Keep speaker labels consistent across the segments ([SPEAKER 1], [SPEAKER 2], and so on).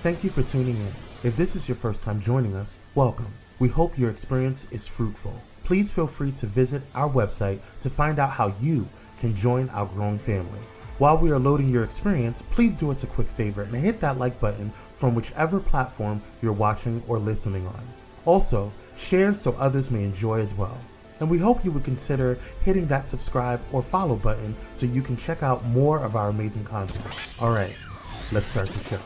[SPEAKER 1] Thank you for tuning in. If this is your first time joining us, welcome. We hope your experience is fruitful. Please feel free to visit our website to find out how you can join our growing family. While we are loading your experience, please do us a quick favor and hit that like button from whichever platform you're watching or listening on. Also, share so others may enjoy as well. And we hope you would consider hitting that subscribe or follow button so you can check out more of our amazing content. All right, let's start the show.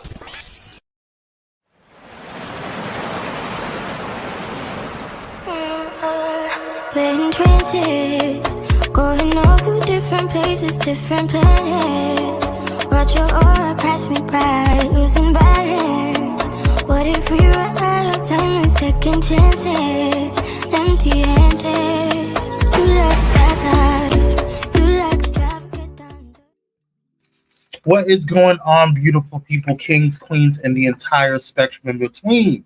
[SPEAKER 2] We're in trances, going all to different places, different planets. Watch your aura pass me by, losing balance. What if we run out of time and second chances? Empty-handed, you like fast life, you like draft, get down.
[SPEAKER 1] What is going on, beautiful people, kings, queens, and the entire spectrum in between?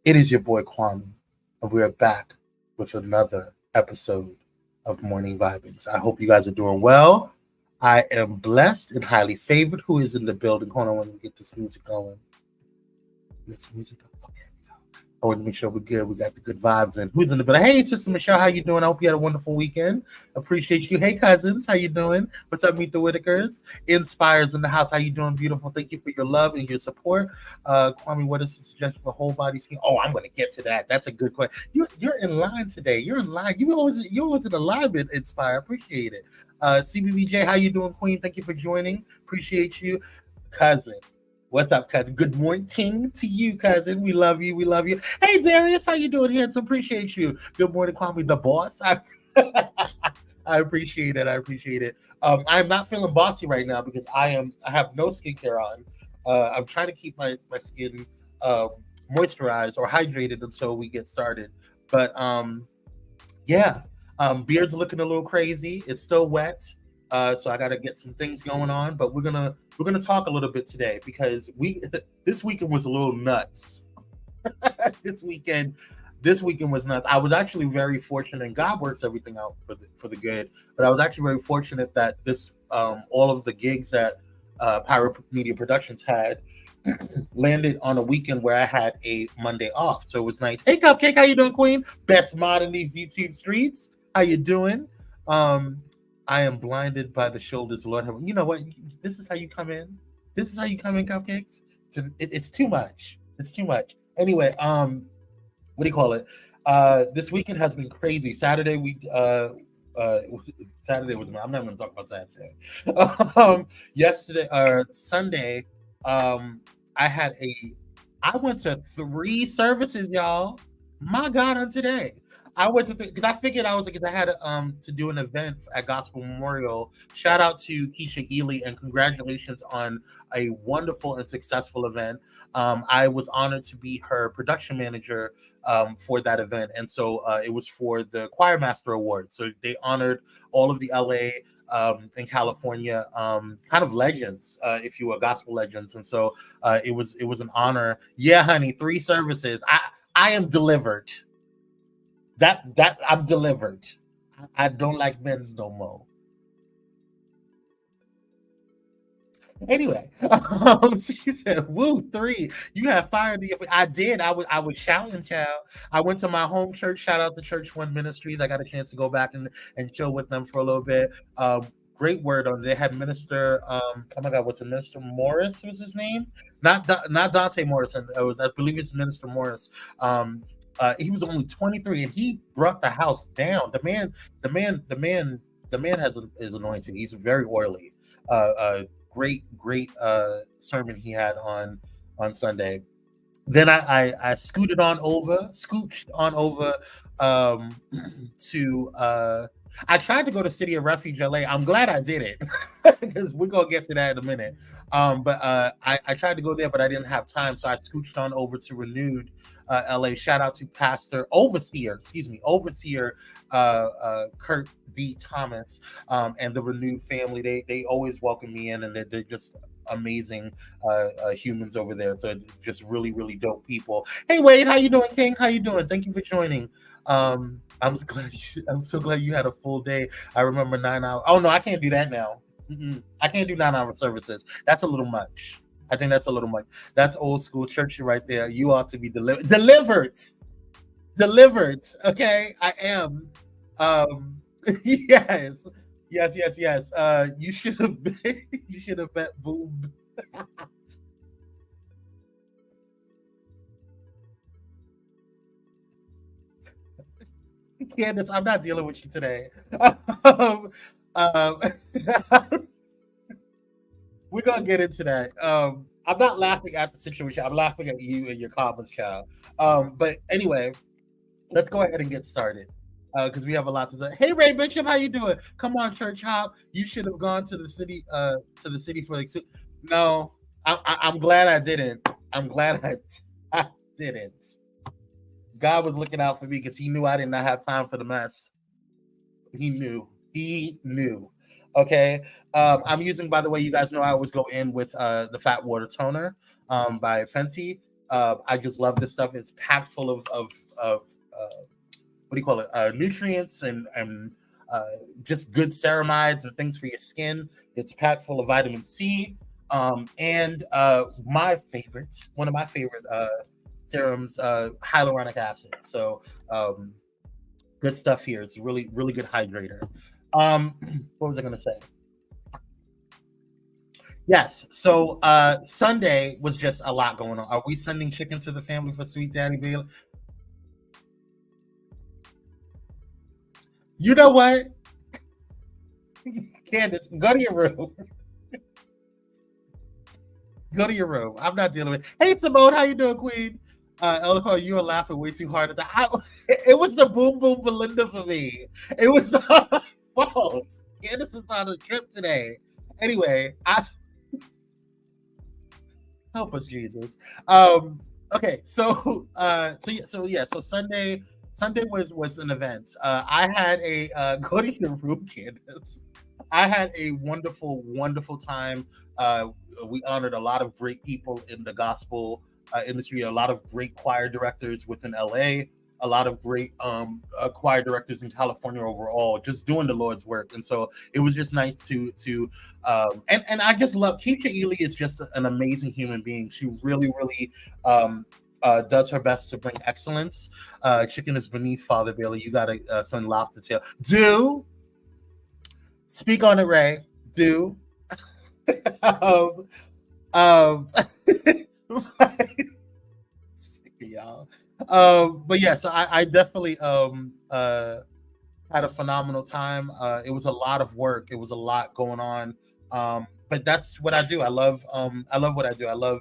[SPEAKER 1] It is your boy Kwame, and we are back with another episode of Morning Vibes. I hope you guys are doing well. I am blessed and highly favored. Who is in the building? Hold on, let me get this music going. Get some music going. Okay, I want to make sure we're good. We got the good vibes in. Who's in the building? Hey, Sister Michelle, how you doing? I hope you had a wonderful weekend. Appreciate you. Hey, cousins, how you doing? What's up, Meet the Whitakers? Inspires in the house. How you doing? Beautiful. Thank you for your love and your support. Kwame, what is the suggestion for whole body skin? Oh, I'm going to get to that. That's a good question. You're in line today. You're in line. You're always in alignment, Inspire. Appreciate it. CBBJ, how you doing, Queen? Thank you for joining. Appreciate you. Cousin. What's up, cousin? Good morning to you, cousin. We love you. We love you. Hey, Darius, how you doing, handsome? Appreciate you. Good morning, Kwame, the boss. I appreciate it. I appreciate it. I'm not feeling bossy right now because I have no skincare on. I'm trying to keep my skin moisturized or hydrated until we get started. But yeah, beard's looking a little crazy. It's still wet. So I got to get some things going on, but we're gonna talk a little bit today because this weekend was a little nuts. This weekend was nuts. I was actually very fortunate, and God works everything out for the good. But I was actually very fortunate that this all of the gigs that Pyro Media Productions had landed on a weekend where I had a Monday off, so it was nice. Hey, Cupcake, how you doing, Queen? Best mod in these YouTube streets. How you doing? I am blinded by the shoulders, Lord. You know what? This is how you come in. This is how you come in, Cupcakes. It's too much. It's too much. Anyway, what do you call it? This weekend has been crazy. Saturday Saturday was. I'm not going to talk about Saturday. Sunday, I went to 3 services, y'all. My God, on today. I went to because I figured because I had to do an event at Gospel Memorial. Shout out to Keisha Ely and congratulations on a wonderful and successful event. I was honored to be her production manager for that event, and so it was for the Choir Master Award. So they honored all of the LA in California kind of legends, if you will, gospel legends, and so it was an honor. Yeah, honey, 3 services. I am delivered. That I'm delivered. I don't like men's no more. Anyway, she said, "Woo, 3. You have fired me." I did. I was shouting, child. I went to my home church. Shout out to Church One Ministries. I got a chance to go back and chill with them for a little bit. Great word on. They had Minister. Oh my God, what's it? Minister Morris was his name. Not Dante Morrison. I believe it's Minister Morris. He was only 23, and he brought the house down. The man is anointed. He's very oily. Great sermon he had on Sunday. Then I scooched on over um, to. I tried to go to City of Refuge, LA. I'm glad I did it because we're gonna get to that in a minute. But I tried to go there, but I didn't have time, so I scooched on over to Renewed, LA. Shout out to Overseer Kurt D. Thomas, and the Renewed family. They always welcome me in, and they're just amazing humans over there. So just really, really dope people. Hey Wade, how you doing, King? How you doing? Thank you for joining. I'm so glad you had a full day. I remember 9 hours. Oh no, I can't do that now. I can't do 9 hour services. That's a little much. I think that's a little much. That's old school church right there. You ought to be delivered. Okay, I am. Yes. You should have you should have bet boom. Candace, I'm not dealing with you today. um, um, we're gonna get into that. I'm not laughing at the situation. I'm laughing at you and your comments, child. But anyway, let's go ahead and get started because we have a lot to say. Hey, Ray Bishop, how you doing? Come on, church hop. You should have gone to the city. For like. No, I'm glad I didn't. I'm glad I didn't. God was looking out for me because He knew I did not have time for the mess. He knew. Okay. I'm using, by the way, you guys know I always go in with the Fat Water Toner by Fenty. I just love this stuff. It's packed full of what do you call it? Nutrients and just good ceramides and things for your skin. It's packed full of vitamin C. And one of my favorite serums, hyaluronic acid. So good stuff here. It's really, really good hydrator. What was I going to say? Yes. So Sunday was just a lot going on. Are we sending chicken to the family for Sweet Daddy Bailey? You know what? Candace, go to your room. Go to your room. I'm not dealing with it. Hey, Simone, how you doing, Queen? Elder, you were laughing way too hard at that. It was the boom boom Belinda for me. It was the fault. Candace was on a trip today. Anyway, help us, Jesus. Okay, so Sunday was an event. I had a go to your room, Candace. I had a wonderful, wonderful time. We honored a lot of great people in the gospel industry, a lot of great choir directors within LA, a lot of great choir directors in California overall, just doing the Lord's work. And so it was just nice to and I just love Keisha Ely is just an amazing human being. She really, really does her best to bring excellence. Chicken is beneath Father Bailey. You got a son lobster tail. Do speak on it, Ray. Do. Sick of y'all. But yes, I definitely had a phenomenal time. It was a lot of work. It was a lot going on. But that's what I do. I love what I do. I love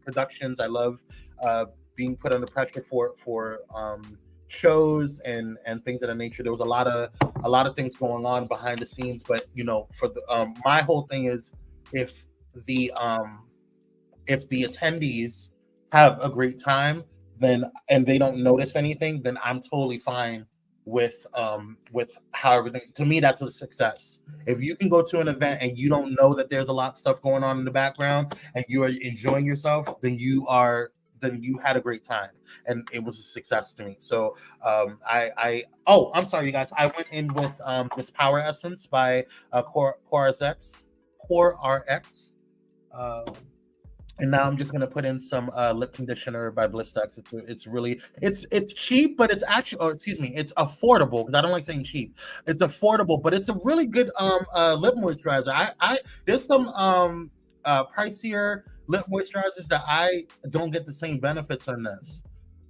[SPEAKER 1] productions. I love being put under pressure for shows and things of that nature. There was a lot of things going on behind the scenes, but for the my whole thing is if the attendees have a great time, then and they don't notice anything, then I'm totally fine with how everything. To me, that's a success. If you can go to an event and you don't know that there's a lot of stuff going on in the background and you are enjoying yourself, then you had a great time and it was a success to me. So I'm sorry, you guys. I went in with this Power Essence by Core RX. And now I'm just gonna put in some lip conditioner by Blistex. It's cheap, but it's actually, it's affordable because I don't like saying cheap. It's affordable, but it's a really good lip moisturizer. There's some pricier lip moisturizers that I don't get the same benefits on this.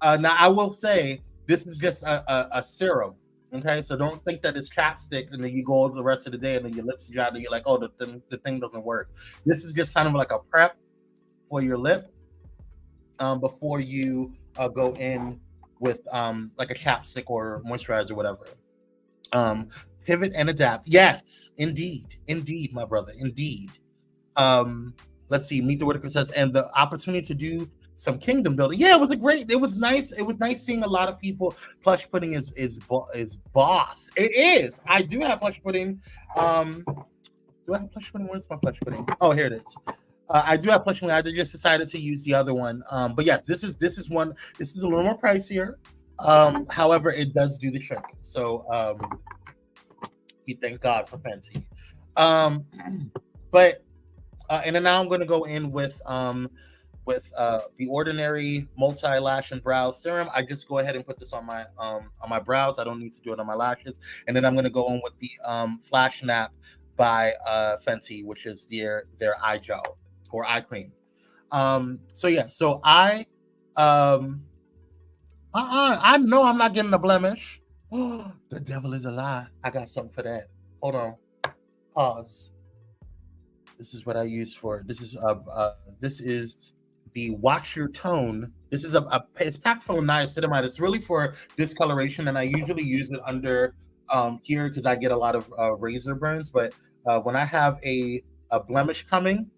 [SPEAKER 1] Now I will say this is just a serum. Okay, so don't think that it's chapstick and then you go the rest of the day and then your lips are dry and you're like, oh, the thing doesn't work. This is just kind of like a prep for your lip before you go in with like a chapstick or moisturizer or whatever. Pivot and adapt. Yes, indeed, my brother, indeed. Let's see. Meet the Whitaker says, and the opportunity to do some kingdom building. Yeah, it was nice. It was nice seeing a lot of people. Plush pudding is boss. It is. I do have plush pudding. Do I have plush pudding? Where's my plush pudding? Oh, here it is. I do have plush pudding. I just decided to use the other one. But yes, this is one. This is a little more pricier. However, it does do the trick. So we thank God for Fenty. But and then now I'm going to go in with the Ordinary Multi Lash and Brow Serum. I just go ahead and put this on my brows. I don't need to do it on my lashes. And then I'm going to go in with the Flash Nap by Fenty, which is their eye gel or eye cream. So I know I'm not getting a blemish. Oh, the devil is a lie. I got something for that. Hold on. Pause. This is what I use for. This is the Watch Your Tone. This is it's packed full of niacinamide. It's really for discoloration, and I usually use it under here because I get a lot of razor burns. But when I have a blemish coming,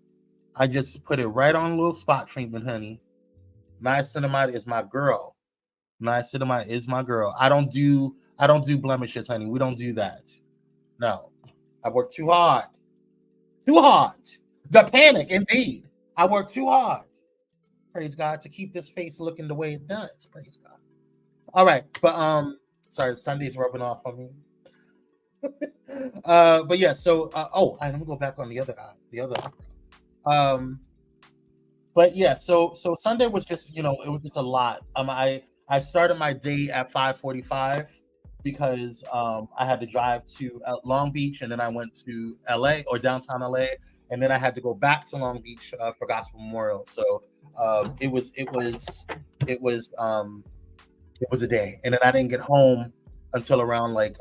[SPEAKER 1] I just put it right on a little spot treatment, honey. Niacinamide is my girl. Niacinamide is my girl. I don't do blemishes, honey. We don't do that. No, I work too hard. Too hard. The panic, indeed. I work too hard. Praise God to keep this face looking the way it does. Praise God. All right, but sorry, Sunday's rubbing off on me. But yeah, so let me go back on the other eye. But yeah, so Sunday was just it was just a lot. I started my day at 5:45 because I had to drive to Long Beach, and then I went to LA or downtown LA, and then I had to go back to Long Beach for Gospel Memorial. So it was a day, and then I didn't get home until around around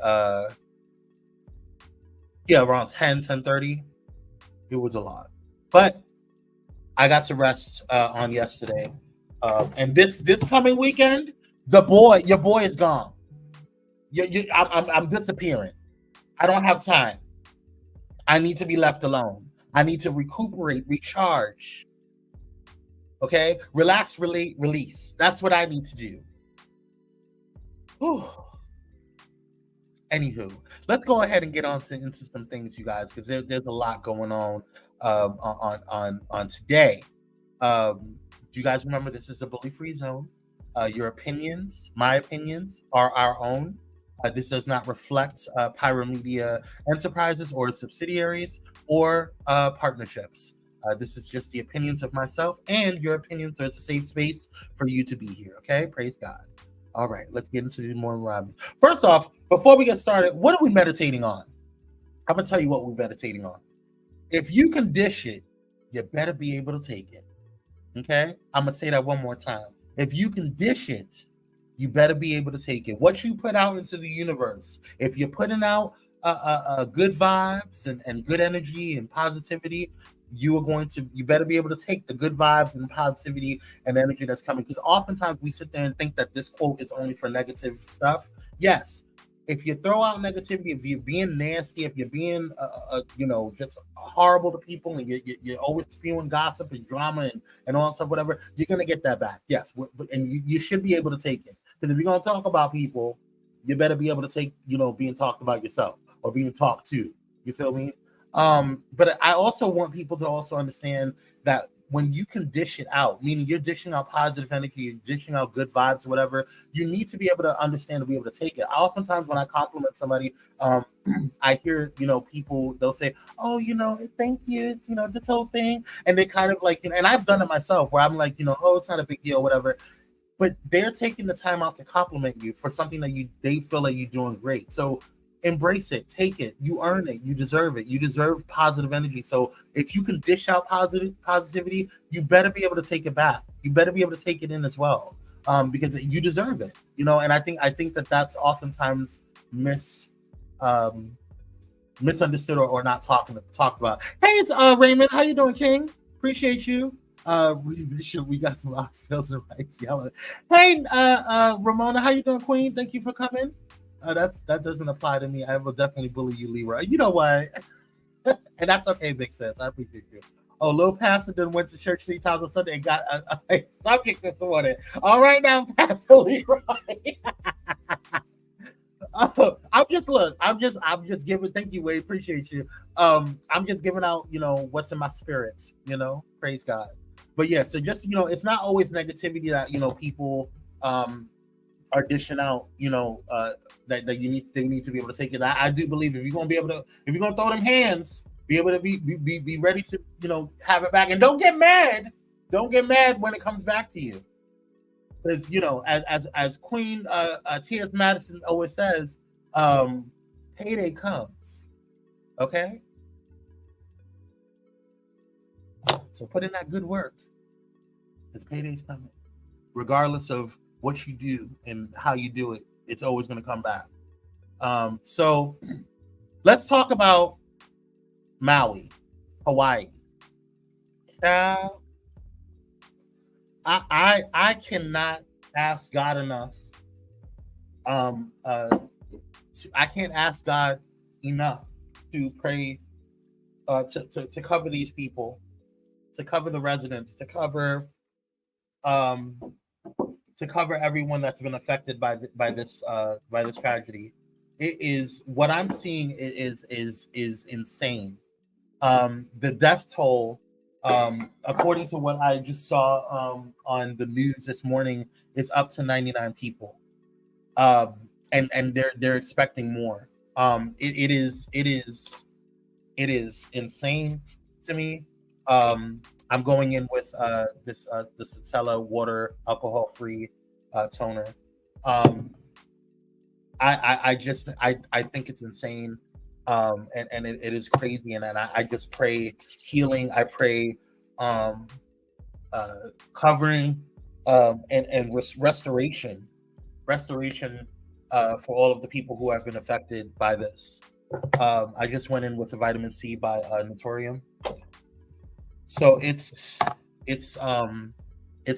[SPEAKER 1] 10:30. It was a lot, but I got to rest on yesterday, and this coming weekend, your boy is gone. I'm disappearing. I don't have time. I need to be left alone. I need to recuperate, recharge. Okay? Relax, relate, release. That's what I need to do. Whew. Anywho, let's go ahead and get into some things, you guys, because there's a lot going on today. Do you guys remember this is a bully-free zone? Your opinions, my opinions, are our own. This does not reflect Pyro Media Enterprises or its subsidiaries or partnerships. This is just the opinions of myself and your opinions, so it's a safe space for you to be here, okay? Praise God. All right, let's get into the morning vibes. First off, before we get started, what are we meditating on? I'm going to tell you what we're meditating on. If you can dish it, you better be able to take it, okay? I'm going to say that one more time. If you can dish it, you better be able to take it. What you put out into the universe, if you're putting out good vibes and good energy and positivity, you better be able to take the good vibes and positivity and energy that's coming. Because oftentimes we sit there and think that this quote is only for negative stuff. Yes, if you throw out negativity, if you're being nasty, if you're being just horrible to people, and you're always spewing gossip and drama and all that stuff, whatever, you're gonna get that back. Yes, and you should be able to take it. Because if you're gonna talk about people, you better be able to take being talked about yourself or being talked to. You feel me? But I also want people to also understand that when you can dish it out, meaning you're dishing out positive energy, you're dishing out good vibes, whatever, you need to be able to understand to be able to take it. Oftentimes when I compliment somebody, I hear, people, they'll say, oh, thank you, it's, this whole thing. And they kind of and I've done it myself where I'm like, oh, it's not a big deal, whatever. But they're taking the time out to compliment you for something that they feel like you're doing great. So embrace it, take it. You earn it. You deserve it. You deserve positive energy. So if you can dish out positivity, you better be able to take it back. You better be able to take it in as well, because you deserve it. And I think that that's oftentimes misunderstood or not talked about. Hey, it's Raymond. How you doing, King? Appreciate you. We got some oxtails and rice yelling. Hey, Ramona, how you doing, Queen? Thank you for coming. That doesn't apply to me. I will definitely bully you, Leroy. You know what? And that's okay, Big Sis. I appreciate you. Oh, Lil Pastor then went to church 3 times on Sunday and got a subject this morning. All right now, Pastor Leroy. I'm just giving. Thank you, Wade. Appreciate you. I'm just giving out, what's in my spirits. Praise God. But yeah, so just it's not always negativity that people are dishing out. That they need to be able to take it. I do believe if you're gonna throw them hands, be able to be ready to have it back, and don't get mad. Don't get mad when it comes back to you. Because as Queen T.S. Madison always says, payday comes. Okay, so put in that good work, because payday's coming. Regardless of what you do and how you do it, it's always going to come back. So let's talk about Maui, Hawaii. Now, I cannot ask God enough. I can't ask God enough to pray to cover these people, to cover the residents, to cover everyone that's been affected by this tragedy. It is what I'm seeing is insane. The death toll, according to what I just saw on the news this morning, is up to 99 people, and they're expecting more. It is insane to me. I'm going in with the Centella water alcohol-free toner. I think it's insane. And it is crazy, and I just pray healing. I pray covering, and restoration for all of the people who have been affected by this. I just went in with the vitamin C by Naturium. So it's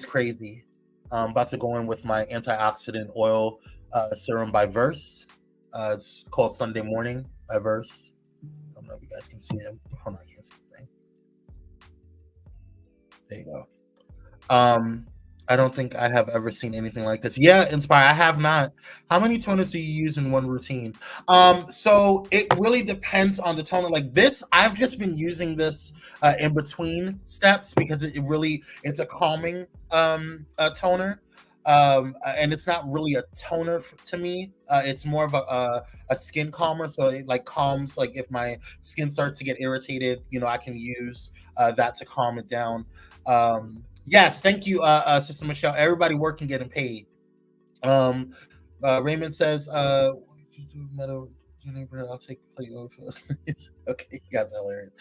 [SPEAKER 1] crazy. I'm about to go in with my antioxidant oil serum by Verse. It's called Sunday Morning by Verse. I don't know if you guys can see him. Hold on, I can't see the thing. There you go. I don't think I have ever seen anything like this. Yeah, Inspire, I have not. How many toners do you use in one routine? So it really depends on the toner. Like this, I've just been using this in between steps because it's a calming toner. And it's not really a toner to me. It's more of a skin calmer. So it like calms, like if my skin starts to get irritated, I can use that to calm it down. Yes, thank you, Sister Michelle. Everybody working, getting paid. Raymond says, I'll take plate over. Okay, you guys are hilarious.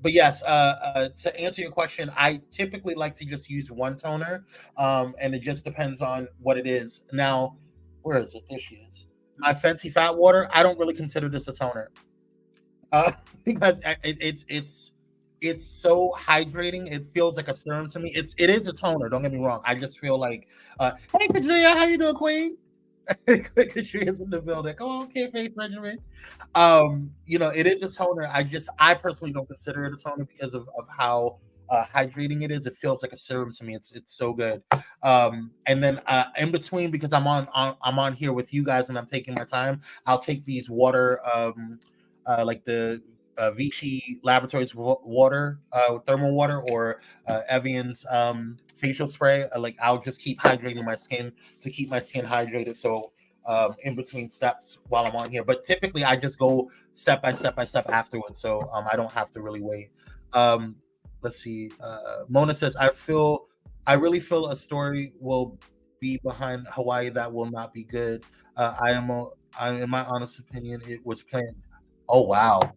[SPEAKER 1] But yes, to answer your question, I typically like to just use one toner, and it just depends on what it is. Now, where is it? There she is. My Fenty Fat Water. I don't really consider this a toner, because it's so hydrating. It feels like a serum to me. It is a toner. Don't get me wrong. I just feel like, hey, Kadria, how you doing, Queen? Katria's in the building. Oh, okay, face Benjamin. It is a toner. I personally don't consider it a toner because of how hydrating it is. It feels like a serum to me. It's so good. And then in between, because I'm on here with you guys and I'm taking my time, I'll take these water, like the Vichy Laboratories water, thermal water, or Evian's facial spray. Like I'll just keep hydrating my skin to keep my skin hydrated. So in between steps while I'm on here, but typically I just go step by step afterwards. So I don't have to really wait. Let's see. Mona says, I really feel a story will be behind Hawaii, that will not be good. In my honest opinion, it was planned. Oh wow,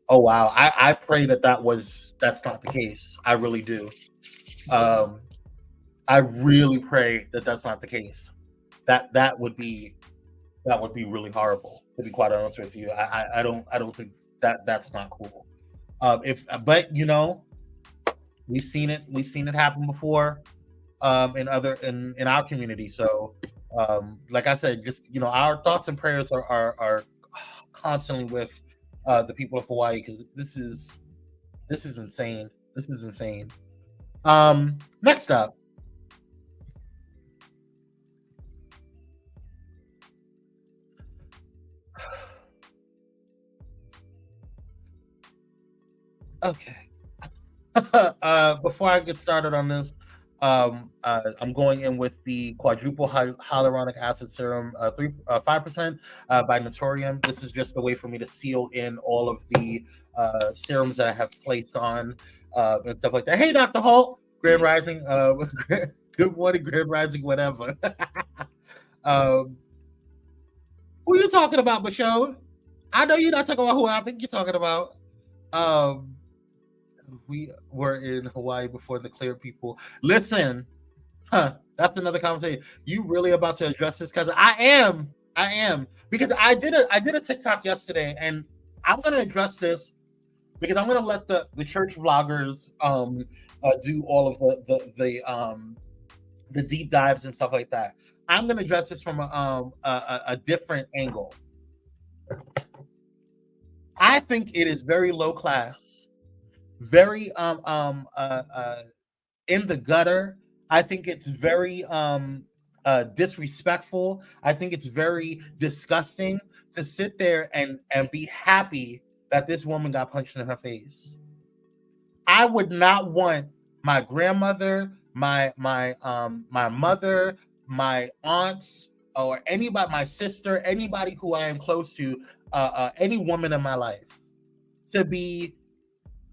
[SPEAKER 1] oh wow. I pray that's not the case. I really do. Um, I really pray that that's not the case. That would be really horrible. To be quite honest with you, I don't think that's not cool. If but we've seen it happen before in our community. So like I said, just our thoughts and prayers are constantly with the people of Hawaii, because this is insane. This is insane. Next up. Okay. Before I get started on this, I'm going in with the quadruple hyaluronic acid serum, 5% by Naturium. This is just a way for me to seal in all of the serums that I have placed on and stuff like that. Hey, Dr. Holt, Grand Rising, good morning, Grand Rising, whatever. Who are you talking about, Michelle? I know you're not talking about who I think you're talking about. We were in Hawaii before the clear people. Listen, that's another conversation. You really about to address this? Because I am, because I did a TikTok yesterday, and I'm gonna address this because I'm gonna let the church vloggers do all of the deep dives and stuff like that. I'm gonna address this from a different angle. I think it is very low class, very in the gutter. I think it's very disrespectful. I think it's very disgusting to sit there and be happy that this woman got punched in her face. I would not want my grandmother, my mother, my aunts, or anybody, my sister, anybody who I am close to, any woman in my life, to be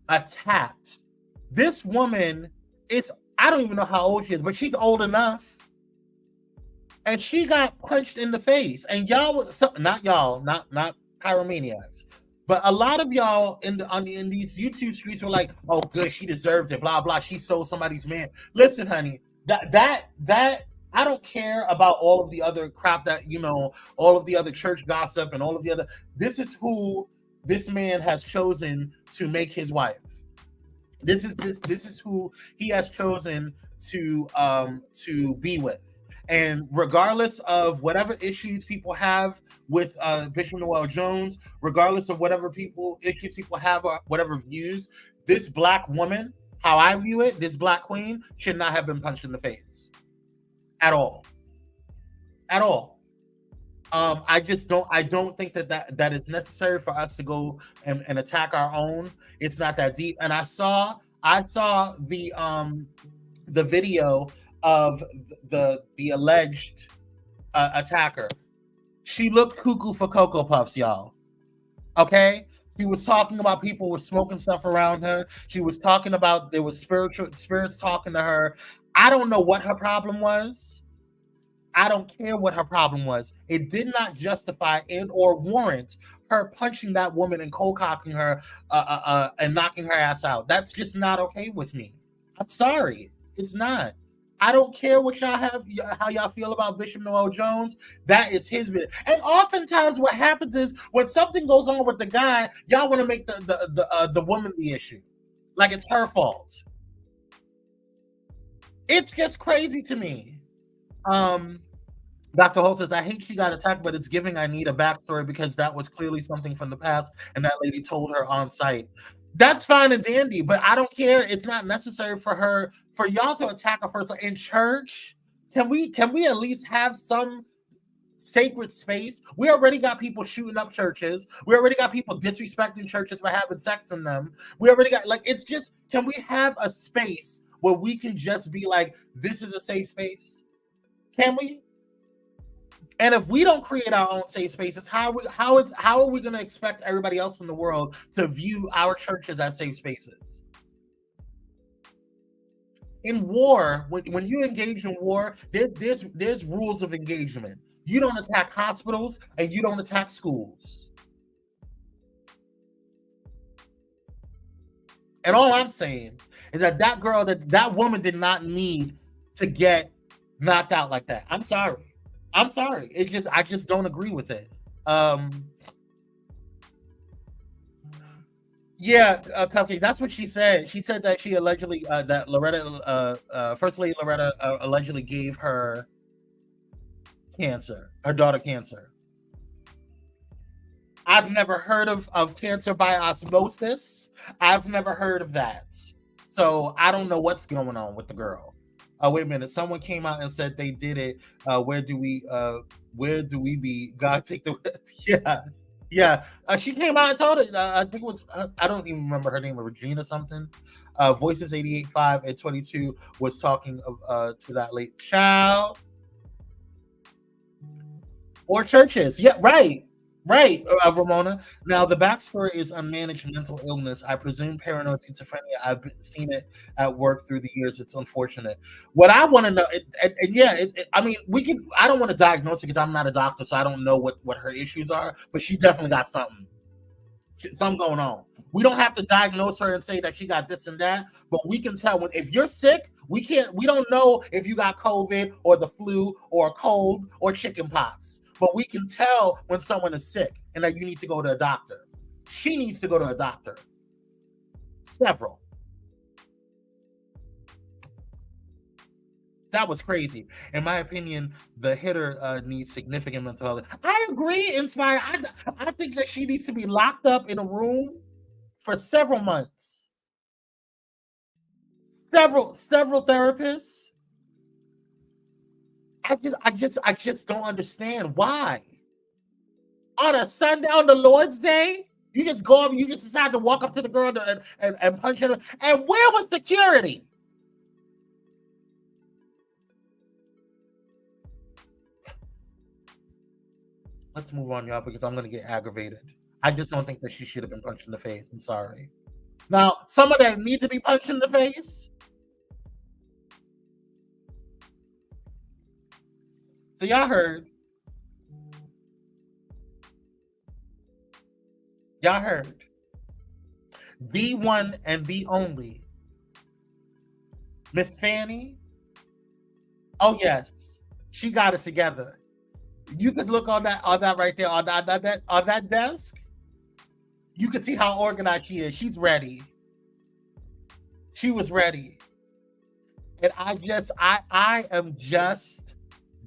[SPEAKER 1] attacked. This woman I don't even know how old she is, but she's old enough. And she got punched in the face. And not pyromaniacs, but a lot of y'all in these YouTube streets were like, oh good, she deserved it, blah blah, she sold somebody's man. Listen, honey, that I don't care about all of the other crap that all of the other church gossip and all of the other. This is who this man has chosen to make his wife. This is who he has chosen to be with. And regardless of whatever issues people have with Bishop Noel Jones, regardless of whatever issues people have or whatever views, this black woman, how I view it, this black queen should not have been punched in the face at all. At all. I don't think that is necessary for us to go and attack our own. It's not that deep. And I saw the video of the alleged attacker. She looked cuckoo for Cocoa Puffs, y'all. Okay? She was talking about people were smoking stuff around her. She was talking about there was spirits talking to her. I don't know what her problem was. I don't care what her problem was. It did not justify and or warrant her punching that woman and cold-cocking her and knocking her ass out. That's just not okay with me. I'm sorry. It's not. I don't care what how y'all feel about Bishop Noel Jones. That is his business. And oftentimes what happens is when something goes on with the guy, y'all want to make the woman the issue. Like it's her fault. It's just crazy to me. Dr. Holt says, I hate she got attacked, but it's giving I need a backstory because that was clearly something from the past and that lady told her on site. That's fine and dandy, but I don't care. It's not necessary for y'all to attack a person in church. Can we at least have some sacred space? We already got people shooting up churches. We already got people disrespecting churches by having sex in them. We already got, it's just, can we have a space where we can just be like, this is a safe space? Can we? And if we don't create our own safe spaces, how are we going to expect everybody else in the world to view our churches as safe spaces? in war, when you engage in war, there's rules of engagement. You don't attack hospitals and you don't attack schools. And all I'm saying is that woman did not need to get knocked out like that. I'm sorry. I just don't agree with it. Yeah, Cupcake. That's what she said. She said that she allegedly that First Lady Loretta allegedly gave her daughter cancer. I've never heard of cancer by osmosis. I've never heard of that. So I don't know what's going on with the girl. Wait a minute. Someone came out and said they did it. Where do we be? God take the yeah. She came out and told it. I think it was I don't even remember her name, Regina something. Voices 88.5 and 22 was talking to that late child. Or churches. Yeah, right. Right, Ramona. Now, the backstory is unmanaged mental illness. I presume paranoid schizophrenia. I've seen it at work through the years. It's unfortunate. What I want to know, I mean, we can. I don't want to diagnose it because I'm not a doctor, so I don't know what her issues are. But she definitely got something going on. We don't have to diagnose her and say that she got this and that, but we can tell if you're sick. We don't know if you got COVID or the flu or a cold or chicken pox. But we can tell when someone is sick and that you need to go to a doctor. She needs to go to a doctor. Several. That was crazy. In my opinion, the hitter needs significant mental health. I agree, Inspire. I think that she needs to be locked up in a room for several months. Several therapists. I just don't understand why. On a Sunday, on the Lord's Day, you just go up, you just decide to walk up to the girl and punch her. And where was security? Let's move on, y'all, because I'm gonna get aggravated. I just don't think that she should have been punched in the face. I'm sorry. Now, some of them need to be punched in the face. So y'all heard. The one and the only Miss Fanny. Oh yes, she got it together. You could look on that right there on that desk. You can see how organized she is. She's ready. She was ready, and I am just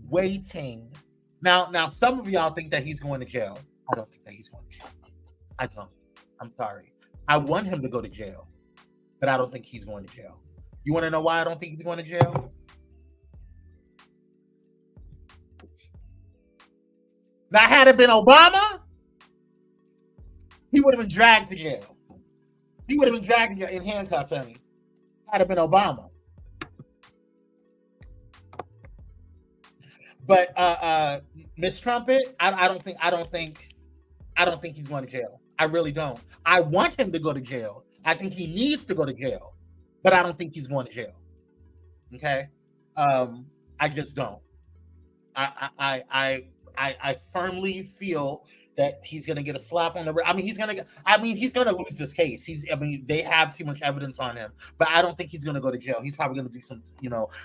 [SPEAKER 1] waiting. Now, some of y'all think that he's going to jail. I don't think that he's going to jail. I don't. I'm sorry. I want him to go to jail, but I don't think he's going to jail. You want to know why I don't think he's going to jail? Now, had it been Obama, he would have been dragged to jail. He would have been dragged in handcuffs, honey. Had it been Obama. But Miss Trumpet, I don't think he's going to jail. I really don't. I want him to go to jail. I think he needs to go to jail, but I don't think he's going to jail. Okay, I just don't. I firmly feel that he's going to get a slap on the wrist. He's going to lose this case. They have too much evidence on him, but I don't think he's going to go to jail. He's probably going to do some,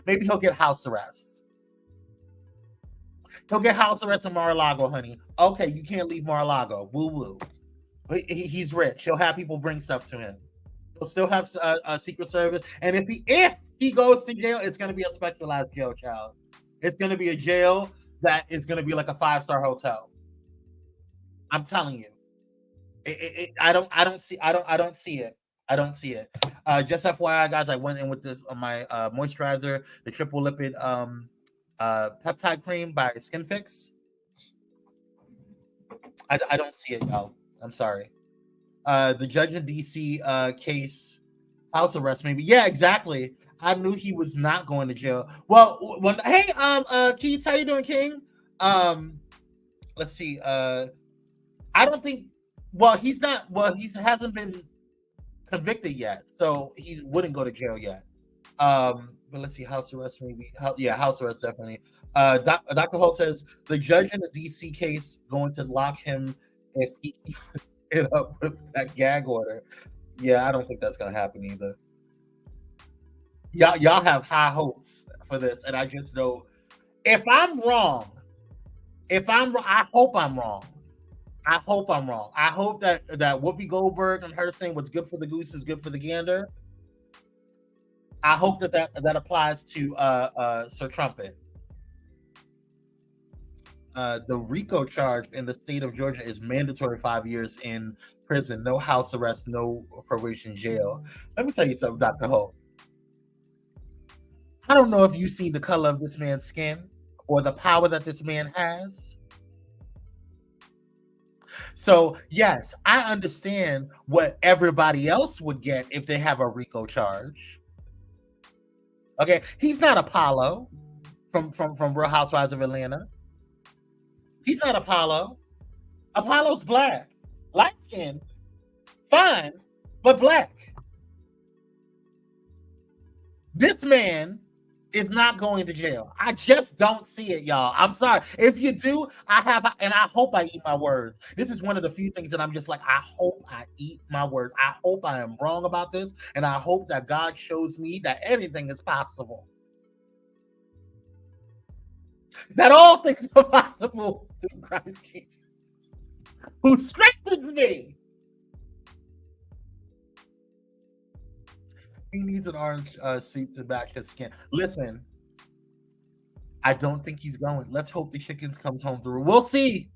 [SPEAKER 1] maybe he'll get house arrest. He'll get house arrest in Mar-a-Lago, honey. Okay, you can't leave Mar-a-Lago. Woo-woo. He's rich. He'll have people bring stuff to him. He'll still have a Secret Service. And if he goes to jail, it's going to be a specialized jail, child. It's going to be a jail that is going to be like a 5-star hotel. I'm telling you. I don't see it. Just FYI, guys, I went in with this on my moisturizer, the triple lipid peptide cream by Skin Fix. I don't see it, y'all. I'm sorry. The judge in DC case, house arrest, maybe. Yeah, exactly. I knew he was not going to jail. Well, hey, Keith, how you doing, King? Let's see. I don't think. Well, he's not. Well, he hasn't been convicted yet, so he wouldn't go to jail yet. but let's see, house arrest maybe. House arrest definitely. Dr. Holt says the judge in the DC case going to lock him if he it up with that gag order. Yeah, I don't think that's gonna happen either. Y'all have high hopes for this, and I just know if I'm wrong, I hope I'm wrong. I hope I'm wrong. I hope that Whoopi Goldberg and her saying what's good for the goose is good for the gander. I hope that applies to Sir Trumpet. The RICO charge in the state of Georgia is mandatory 5 years in prison, no house arrest, no probation jail. Let me tell you something, Dr. Hope. I don't know if you see the color of this man's skin or the power that this man has. So, yes, I understand what everybody else would get if they have a RICO charge. Okay, he's not Apollo from Real Housewives of Atlanta. He's not Apollo. Apollo's black, light skinned, fine, but black. This man is not going to jail. I just don't see it, y'all. I'm sorry. If you do, I hope I eat my words. This is one of the few things that I'm just like, I hope I eat my words. I hope I am wrong about this, and I hope that God shows me that anything is possible. That all things are possible through Christ Jesus, who strengthens me. He needs an orange suit to match his skin. Listen, I don't think he's going. Let's hope the chickens comes home through. We'll see.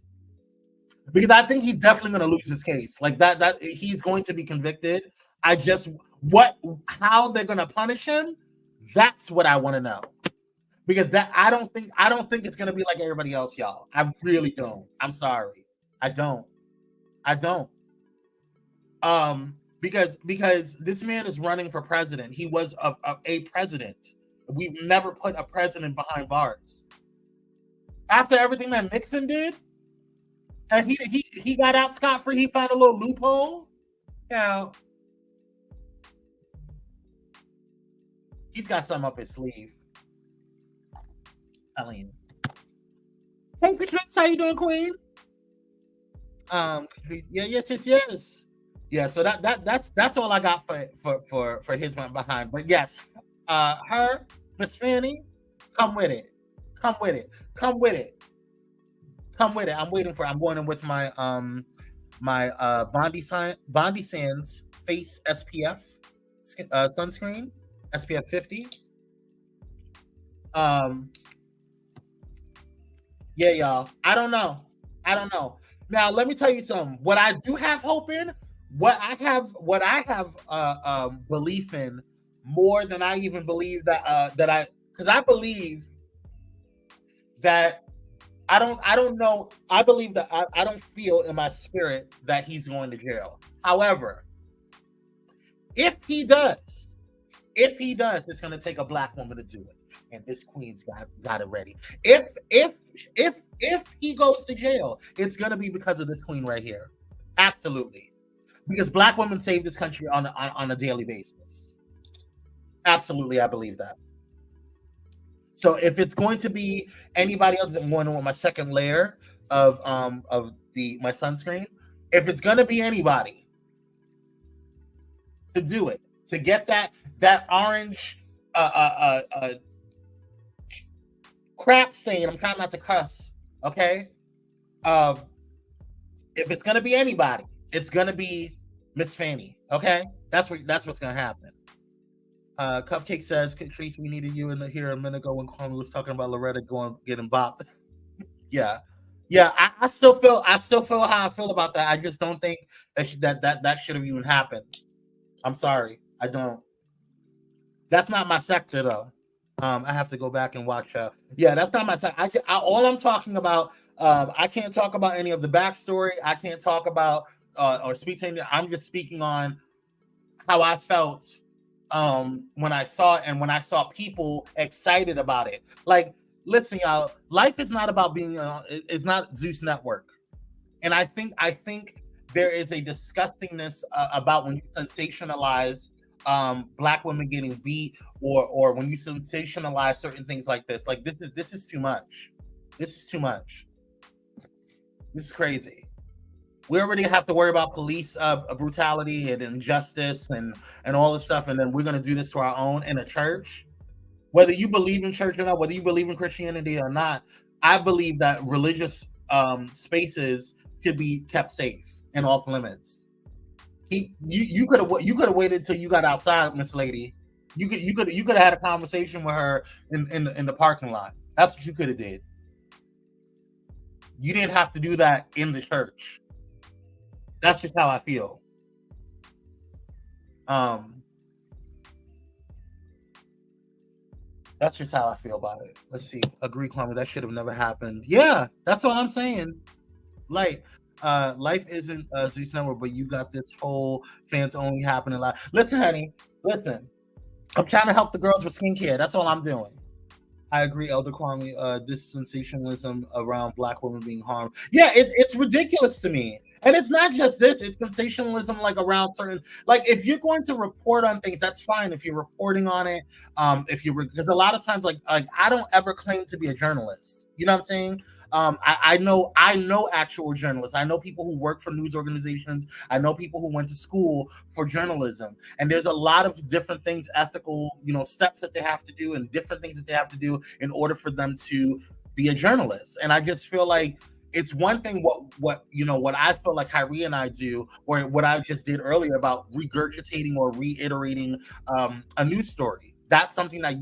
[SPEAKER 1] Because I think he's definitely going to lose his case. Like that he's going to be convicted. How they're going to punish him, that's what I want to know. Because I don't think it's going to be like everybody else, y'all. I really don't. I'm sorry. I don't. Because this man is running for president. He was a president. We've never put a president behind bars. After everything that Nixon did, and he got out scot-free, he found a little loophole. Yeah. He's got something up his sleeve. Telling you. Hey, Patrice, how you doing, Queen? Yes. Yeah, so that's all I got for his went behind. But yes, her, Miss Fanny, come with it. I'm going in with my Bondi Sands face SPF sunscreen, SPF 50. Yeah, y'all. I don't know. Now let me tell you something. What I do have hope in, what I have belief in more than I even believe because I believe that I don't know. I believe that I don't feel in my spirit that he's going to jail. However, if he does, it's going to take a black woman to do it, and this queen's got it ready. If he goes to jail, it's going to be because of this queen right here. Absolutely, because black women save this country on a daily basis. Absolutely, I believe that. So if it's going to be anybody else, I'm going to want my second layer of my sunscreen. If it's going to be anybody to do it, to get that orange crap stain, I'm trying not to cuss, okay? If it's going to be anybody, it's going to be Miss Fanny, okay? That's what's going to happen. Cupcake says, Catrice, we needed you in here a minute ago when Kwame was talking about Loretta getting bopped. Yeah. I still feel how I feel about that. I just don't think that should have even happened. I'm sorry, I don't. That's not my sector though. I have to go back and watch. That's not my sector. All I'm talking about. I can't talk about any of the backstory. I can't talk about or speak to any. I'm just speaking on how I felt. When I saw it and when I saw people excited about it. Like, listen, y'all, life is not about being it's not Zeus Network. And I think there is a disgustingness about when you sensationalize Black women getting beat, or when you sensationalize certain things like this. Like this is too much. This is too much. This is crazy. We already have to worry about police brutality and injustice and all this stuff, and then we're gonna do this to our own in a church. Whether you believe in church or not, whether you believe in Christianity or not, I believe that religious spaces should be kept safe and off limits. You could have waited till you got outside, Miss Lady. You could have had a conversation with her in the parking lot. That's what you could have did. You didn't have to do that in the church. That's just how I feel. That's just how I feel about it. Let's see. Agree, Kwame. That should have never happened. Yeah, that's all I'm saying. Like, life isn't a Zeus number, but you got this whole fans only happening live. Listen, honey. Listen. I'm trying to help the girls with skincare. That's all I'm doing. I agree, Elder Kwame. This sensationalism around Black women being harmed. Yeah, it's ridiculous to me. And it's not just this, it's sensationalism like around certain, like if you're going to report on things, that's fine. If you're reporting on it, because a lot of times, like I don't ever claim to be a journalist. You know what I'm saying? I know actual journalists. I know people who work for news organizations. I know people who went to school for journalism. And there's a lot of different things, ethical, steps that they have to do and different things that they have to do in order for them to be a journalist. And I just feel like it's one thing what I feel like Kyrie and I do, or what I just did earlier about regurgitating or reiterating a news story. That's something that,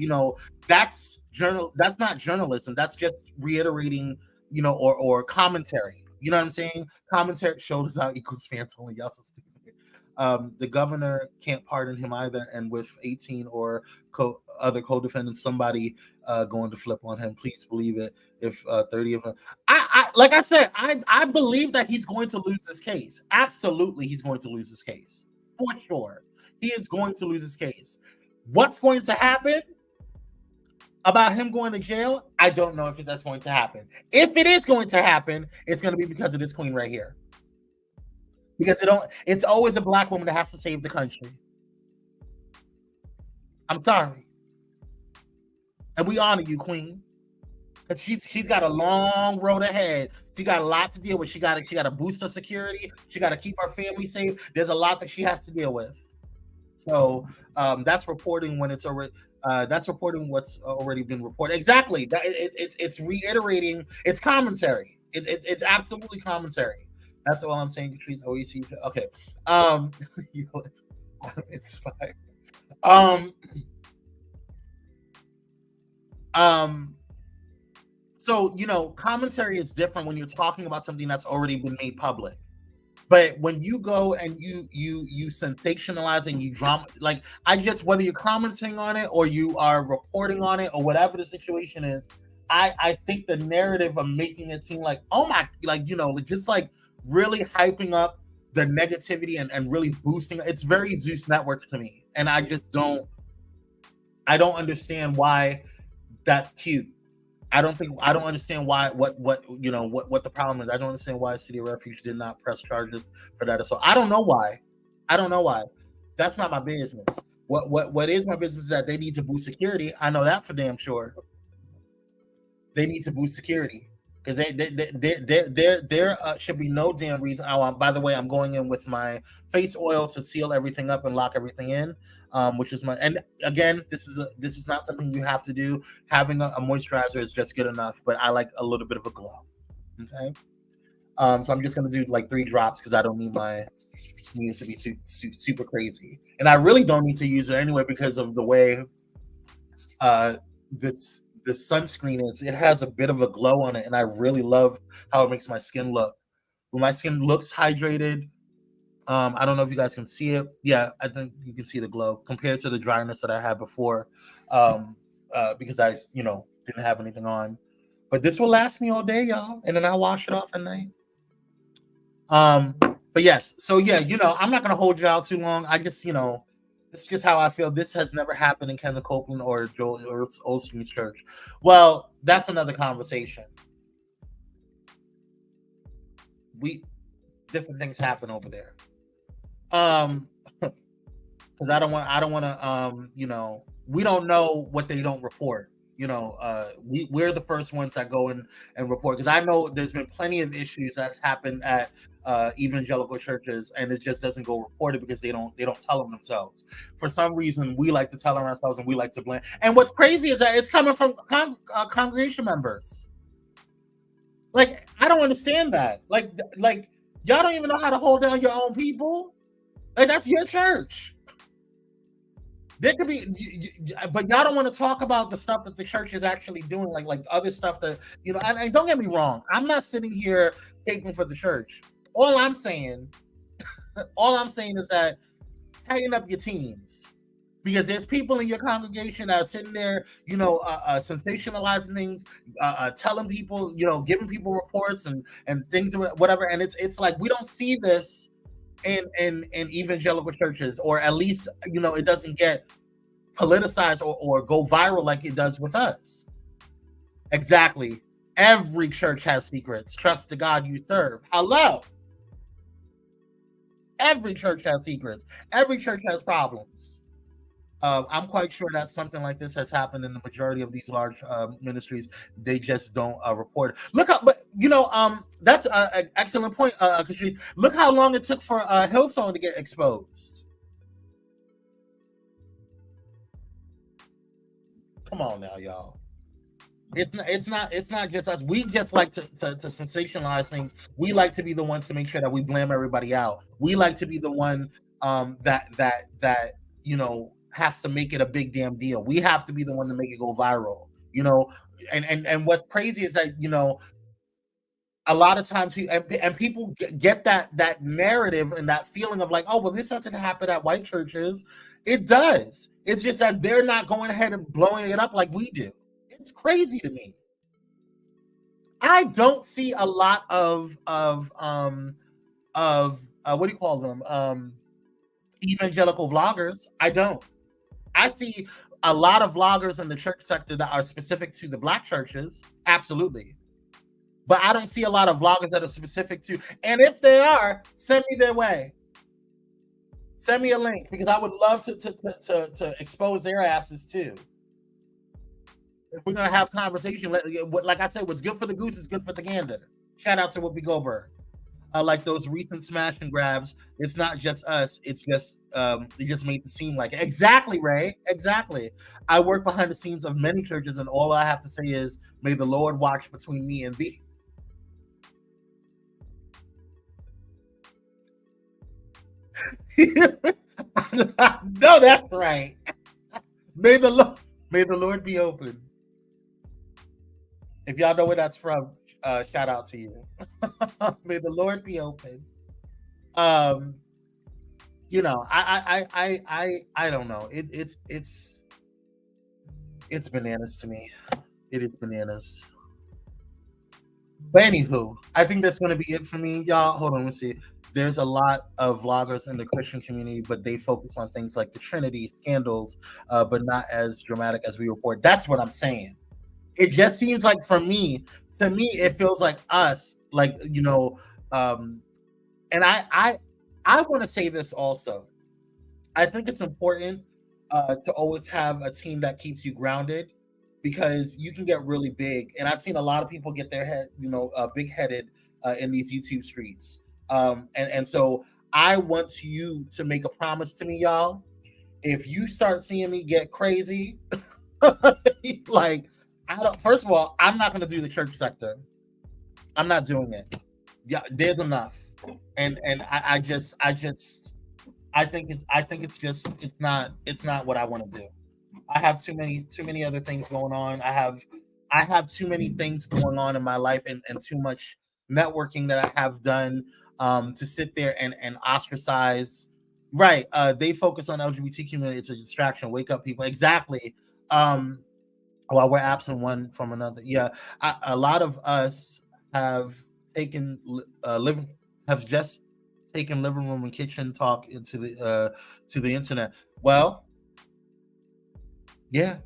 [SPEAKER 1] that's not journalism. That's just reiterating, or commentary. You know what I'm saying? Commentary shows out equals fans only. Y'all so stupid. The governor can't pardon him either, and with 18 or other co-defendants, somebody going to flip on him. Please believe it. If 30 of them, I like I said, I believe that he's going to lose this case. Absolutely, he's going to lose this case for sure. He is going to lose this case. What's going to happen about him going to jail? I don't know if that's going to happen. If it is going to happen, it's going to be because of this queen right here. Because it's always a Black woman that has to save the country. I'm sorry. And we honor you, queen. Because she's got a long road ahead. She got a lot to deal with. She got to boost her security. She got to keep her family safe. There's a lot that she has to deal with. So that's reporting when it's already. That's reporting what's already been reported. Exactly. It's reiterating. It's commentary. It's absolutely commentary. That's all I'm saying. Okay. It's fine. So, commentary is different when you're talking about something that's already been made public. But when you go and you sensationalize and you drama, like whether you're commenting on it or you are reporting on it or whatever the situation is, I think the narrative of making it seem like, oh my, just like really hyping up the negativity and really boosting, it's very Zeus Network to me. And I don't understand why that's cute. I don't understand why what the problem is. I don't understand why City of Refuge did not press charges for that assault. I don't know why. That's not my business. What is my business is that they need to boost security. I know that for damn sure. They need to boost security because there should be no damn reason. By the way, I'm going in with my face oil to seal everything up and lock everything in. Which is and again, this is not something you have to do. Having a moisturizer is just good enough, but I like a little bit of a glow. Okay. So I'm just gonna do like 3 drops because I don't need my needs to be too super crazy, and I really don't need to use it anyway because of the way this sunscreen is. It has a bit of a glow on it, and I really love how it makes my skin look. When my skin looks hydrated. I don't know if you guys can see it. Yeah, I think you can see the glow compared to the dryness that I had before, because I, didn't have anything on. But this will last me all day, y'all, and then I'll wash it off at night. But yes, so yeah, I'm not gonna hold you out too long. I just, it's just how I feel. This has never happened in Kenneth Copeland or Joel Osteen's church. Well, that's another conversation. Different things happen over there. Because because I don't want to we don't know what they don't report. We're the first ones that go in and report, because I know there's been plenty of issues that happen at evangelical churches, and it just doesn't go reported because they don't tell them themselves. For some reason, we like to tell them ourselves, and we like to blame. And what's crazy is that it's coming from congregation members. Like, I don't understand that. Like y'all don't even know how to hold down your own people. Like, that's your church. There could be, but y'all don't want to talk about the stuff that the church is actually doing, like other stuff that, and don't get me wrong, I'm not sitting here taking for the church. All I'm saying is that tighten up your teams, because there's people in your congregation that are sitting there, sensationalizing things, telling people, giving people reports and things, whatever. And it's like, we don't see this in evangelical churches, or at least, it doesn't get politicized or go viral like it does with us. Exactly. Every church has secrets. Trust the God you serve. Hello. Every church has secrets. Every church has problems. I'm quite sure that something like this has happened in the majority of these large ministries. They just don't report it. Look how, but that's an excellent point, Katrina. Look how long it took for Hillsong to get exposed. Come on now, y'all. It's not just us. We just like to sensationalize things. We like to be the ones to make sure that we blame everybody out. We like to be the one that has to make it a big damn deal. We have to be the one to make it go viral. And what's crazy is that a lot of times people get that narrative and that feeling of like, oh, well, this doesn't happen at white churches. It does. It's just that they're not going ahead and blowing it up like we do. It's crazy to me. I don't see a lot of what do you call them? Evangelical vloggers. I don't. I see a lot of vloggers in the church sector that are specific to the Black churches. Absolutely. But I don't see a lot of vloggers that are specific to, and if they are, send me their way. Send me a link, because I would love to expose their asses too. If we're gonna have conversation, like I said, what's good for the goose is good for the gander. Shout out to Whoopi Goldberg. Like those recent smash and grabs, it's not just us. It's just it just made it seem like it. Exactly, Ray. Exactly. I work behind the scenes of many churches, and all I have to say is, may the Lord watch between me and thee. No, that's right. May the Lord be open. If y'all know where that's from, shout out to you. May the Lord be open. I don't know. It's bananas to me. It is bananas. But anywho, I think that's going to be it for me, y'all. Hold on, let's see. There's a lot of vloggers in the Christian community, but they focus on things like the Trinity, scandals, but not as dramatic as we report. That's what I'm saying. It just seems like, to me, it feels like us, like, and I want to say this also. I think it's important to always have a team that keeps you grounded, because you can get really big. And I've seen a lot of people get their head, big-headed in these YouTube streets. And so I want you to make a promise to me, y'all. If you start seeing me get crazy, like, first of all, I'm not going to do the church sector. I'm not doing it. Yeah, there's enough. And I think it's not what I want to do. I have too many other things going on. I have too many things going on in my life, and too much networking that I have done to sit there and ostracize. Right. They focus on LGBT community. It's a distraction. Wake up, people. Exactly. While we're absent one from another. Yeah. A lot of us have taken just taken living room and kitchen talk into the internet. Well, yeah.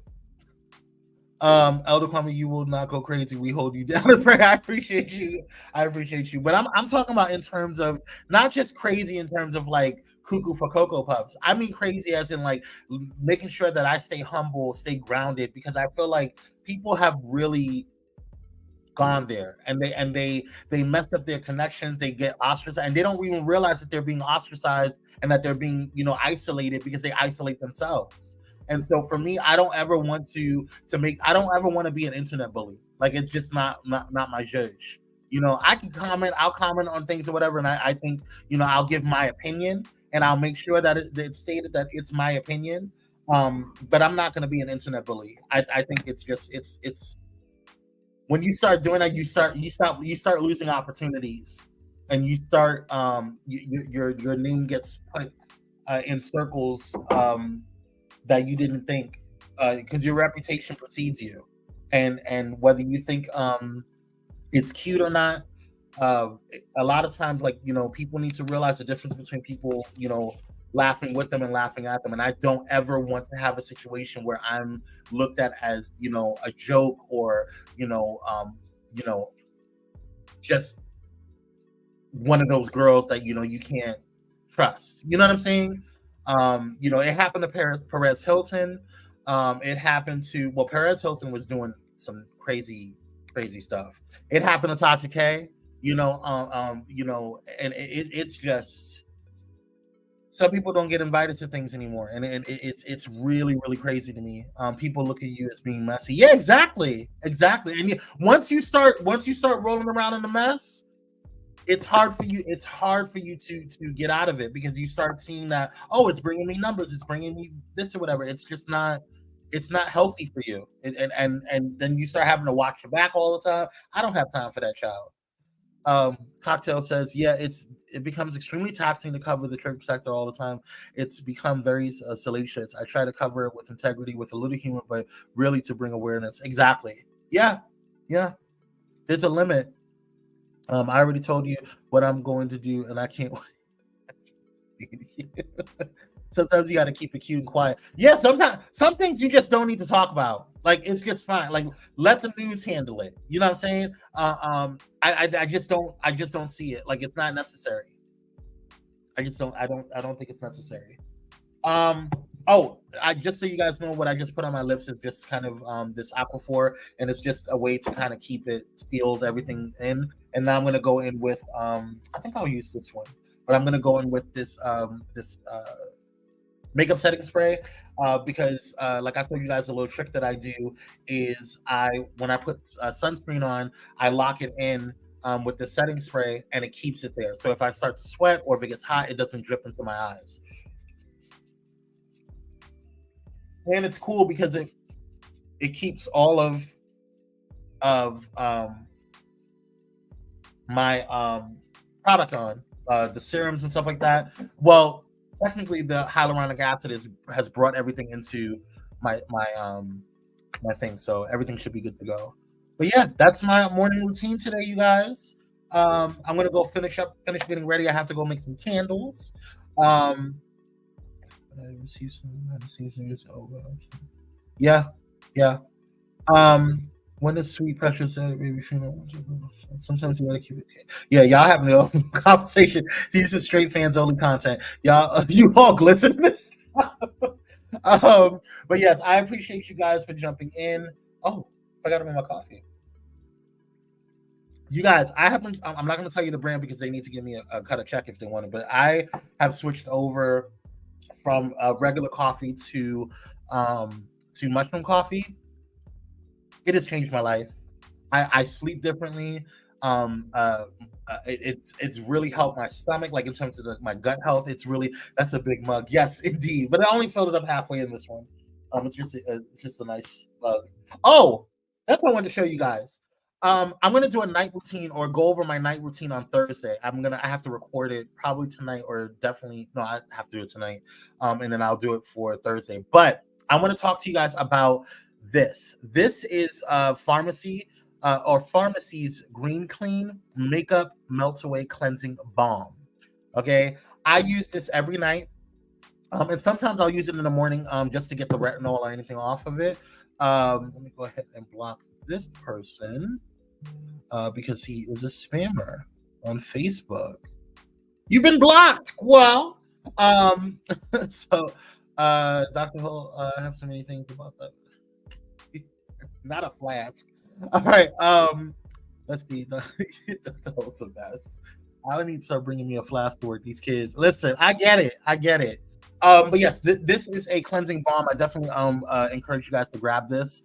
[SPEAKER 1] Elder Kwame, you will not go crazy. We hold you down in prayer. I appreciate you. But I'm talking about in terms of not just crazy in terms of like cuckoo for Cocoa Puffs. I mean crazy as in like making sure that I stay humble, stay grounded, because I feel like people have really gone there, and they mess up their connections, they get ostracized, and they don't even realize that they're being ostracized and that they're being, isolated, because they isolate themselves. And so for me, I don't ever want to make I don't ever want to be an internet bully. Like, it's just not my judge. I'll comment on things or whatever, and I think, I'll give my opinion, and I'll make sure that it's stated that it's my opinion. But I'm not going to be an internet bully. I think it's just it's when you start doing that, you start losing opportunities, and you start your name gets put in circles that you didn't think, because your reputation precedes you, and whether you think it's cute or not, a lot of times, like, people need to realize the difference between people, laughing with them and laughing at them. And I don't ever want to have a situation where I'm looked at as, a joke, or, just one of those girls that, you can't trust. You know what I'm saying? It happened to Perez Hilton. It happened to, well, Perez Hilton was doing some crazy stuff. It happened to Tasha K, and it's just, some people don't get invited to things anymore, and it's really, really crazy to me. People look at you as being messy. Yeah, exactly. And once you start rolling around in the mess, it's hard for you to get out of it, because you start seeing that, oh, it's bringing me numbers, it's bringing me this or whatever. It's just not healthy for you, and then you start having to watch your back all the time. I don't have time for that, child. Cocktail says, yeah, it becomes extremely taxing to cover the church sector all the time. It's become very salacious. I try to cover it with integrity, with a little humor, but really to bring awareness. Exactly. Yeah. There's a limit. I already told you what I'm going to do, and I can't wait. Sometimes you got to keep it cute and quiet. Yeah, sometimes some things you just don't need to talk about. Like, it's just fine. Like, let the news handle it. You know what I'm saying? I just don't see it. Like, it's not necessary. I don't think it's necessary. Just so you guys know, what I just put on my lips is just kind of this Aquaphor, and it's just a way to kind of keep it sealed, everything in. And now I'm gonna go in with I think I'll use this one, but I'm gonna go in with this makeup setting spray, because like I told you guys, a little trick that I do is when I put sunscreen on, I lock it in with the setting spray, and it keeps it there. So if I start to sweat, or if it gets hot, it doesn't drip into my eyes. And it's cool because it keeps all of my product on, the serums and stuff like that. Well, technically, the hyaluronic acid has brought everything into my thing, so everything should be good to go. But yeah, that's my morning routine today, you guys. I'm gonna go finish getting ready. I have to go make some candles. I received some. Yeah. When is sweet pressure said, baby, sometimes you gotta keep it. Yeah, y'all having a conversation. This is straight fans only content. Y'all, you all glisten in this stuff. But yes, I appreciate you guys for jumping in. Oh, I gotta make my coffee. You guys, I'm not gonna tell you the brand, because they need to give me a cut a check if they want it, but I have switched over from regular coffee to mushroom coffee. It has changed my life. I sleep differently. It's really helped my stomach, like in terms of my gut health. That's a big mug. Yes, indeed. But I only filled it up halfway in this one. It's just a nice mug. Oh, that's what I wanted to show you guys. I'm gonna do a night routine, or go over my night routine on Thursday. I have to record it probably tonight, or definitely no, I have to do it tonight. And then I'll do it for Thursday. But I want to talk to you guys about this. This is Pharmacy's Green Clean Makeup Melt Away Cleansing Balm. Okay, I use this every night, and sometimes I'll use it in the morning, just to get the retinol or anything off of it. Let me go ahead and block this person because he is a spammer on Facebook. You've been blocked. Well, Um, so, Dr. Hill, I have so many things about that. Not a flask. All right. Let's see. The Hill's a mess. I need to start bringing me a flask to work. These kids. Listen, I get it. I get it. But yes, this is a cleansing balm. I definitely encourage you guys to grab this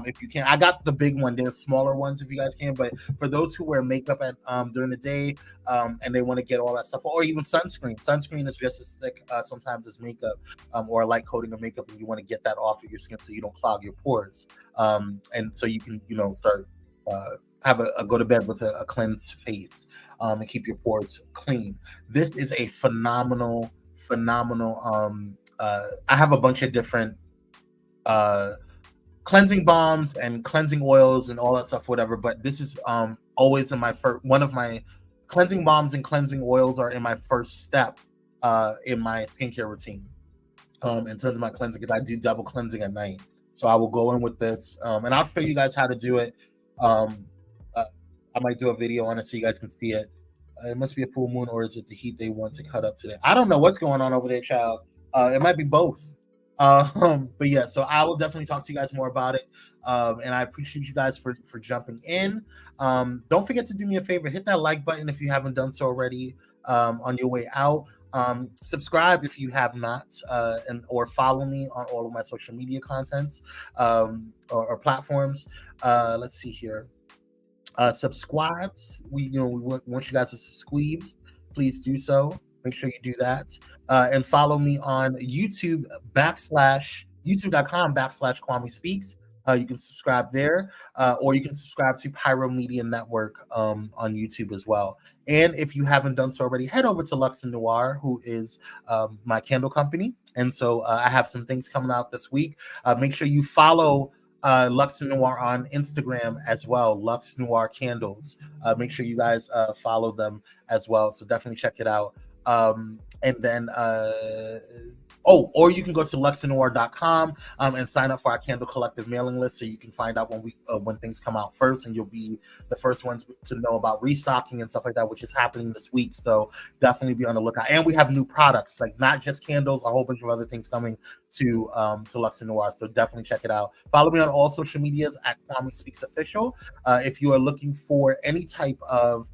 [SPEAKER 1] if you can. I got the big one. There's smaller ones if you guys can, but for those who wear makeup at during the day and they want to get all that stuff, or even sunscreen. Sunscreen is just as thick sometimes as makeup or a light coating of makeup, and you want to get that off of your skin so you don't clog your pores, and so you can start. Have a go to bed with a cleansed face and keep your pores clean. This is a phenomenal. I have a bunch of different cleansing balms and cleansing oils and all that stuff, whatever. But this is always in my first. One of my cleansing balms and cleansing oils are in my first step in my skincare routine. In terms of my cleansing, because I do double cleansing at night, so I will go in with this, and I'll show you guys how to do it. I might do a video on it so you guys can see it. It must be a full moon, or is it the heat they want to cut up today? I don't know what's going on over there, child. It might be both. But yeah, so I will definitely talk to you guys more about it. And I appreciate you guys for jumping in. Don't forget to do me a favor, hit that like button if you haven't done so already on your way out. Subscribe if you have not, or follow me on all of my social media contents or platforms. Let's see here. Subscribes. We want you guys to subscribe. Please do so. Make sure you do that. And follow me on YouTube youtube.com/Kwame Speaks. You can subscribe there, or you can subscribe to Pyro Media Network on YouTube as well. And if you haven't done so already, head over to Luxe and Noir, who is my candle company. And so I have some things coming out this week. Make sure you follow Luxe Noir on Instagram as well, Luxe Noir Candles. Make sure you guys follow them as well. So definitely check it out. And then or you can go to luxandnoir.com and sign up for our Candle Collective mailing list so you can find out when things come out first, and you'll be the first ones to know about restocking and stuff like that, which is happening this week. So definitely be on the lookout. And we have new products, like not just candles, a whole bunch of other things coming to Luxe and Noir. So definitely check it out. Follow me on all social medias at Kwame Speaks Official. If you are looking for any type of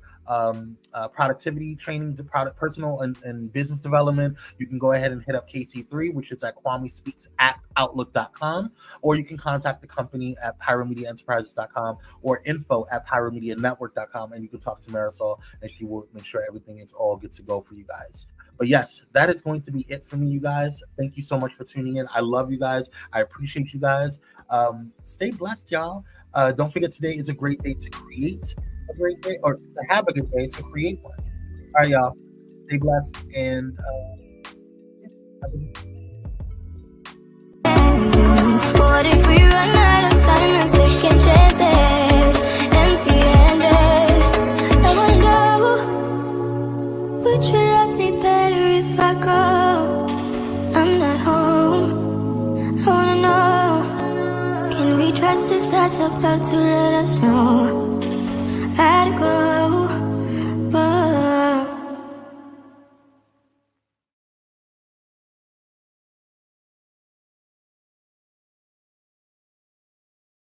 [SPEAKER 1] productivity training, to personal and business development, you can go ahead and hit up KC3, which is at kwamespeaks@outlook.com, or you can contact the company at pyromediaenterprises.com or info@pyromedianetwork.com, and you can talk to Marisol, and she will make sure everything is all good to go for you guys. But yes, that is going to be it for me, you guys. Thank you so much for tuning in. I love you guys. I appreciate you guys. Stay blessed, y'all. Don't forget, today is a great day to create a great day, or to have a good day, so create one. All right, y'all. Stay blessed, and
[SPEAKER 2] what if we run out of time and second chances, empty-handed? I wanna know, would you love me better if I go? I'm not home. I wanna know, can we trust this that's about to let us know? I'd go, but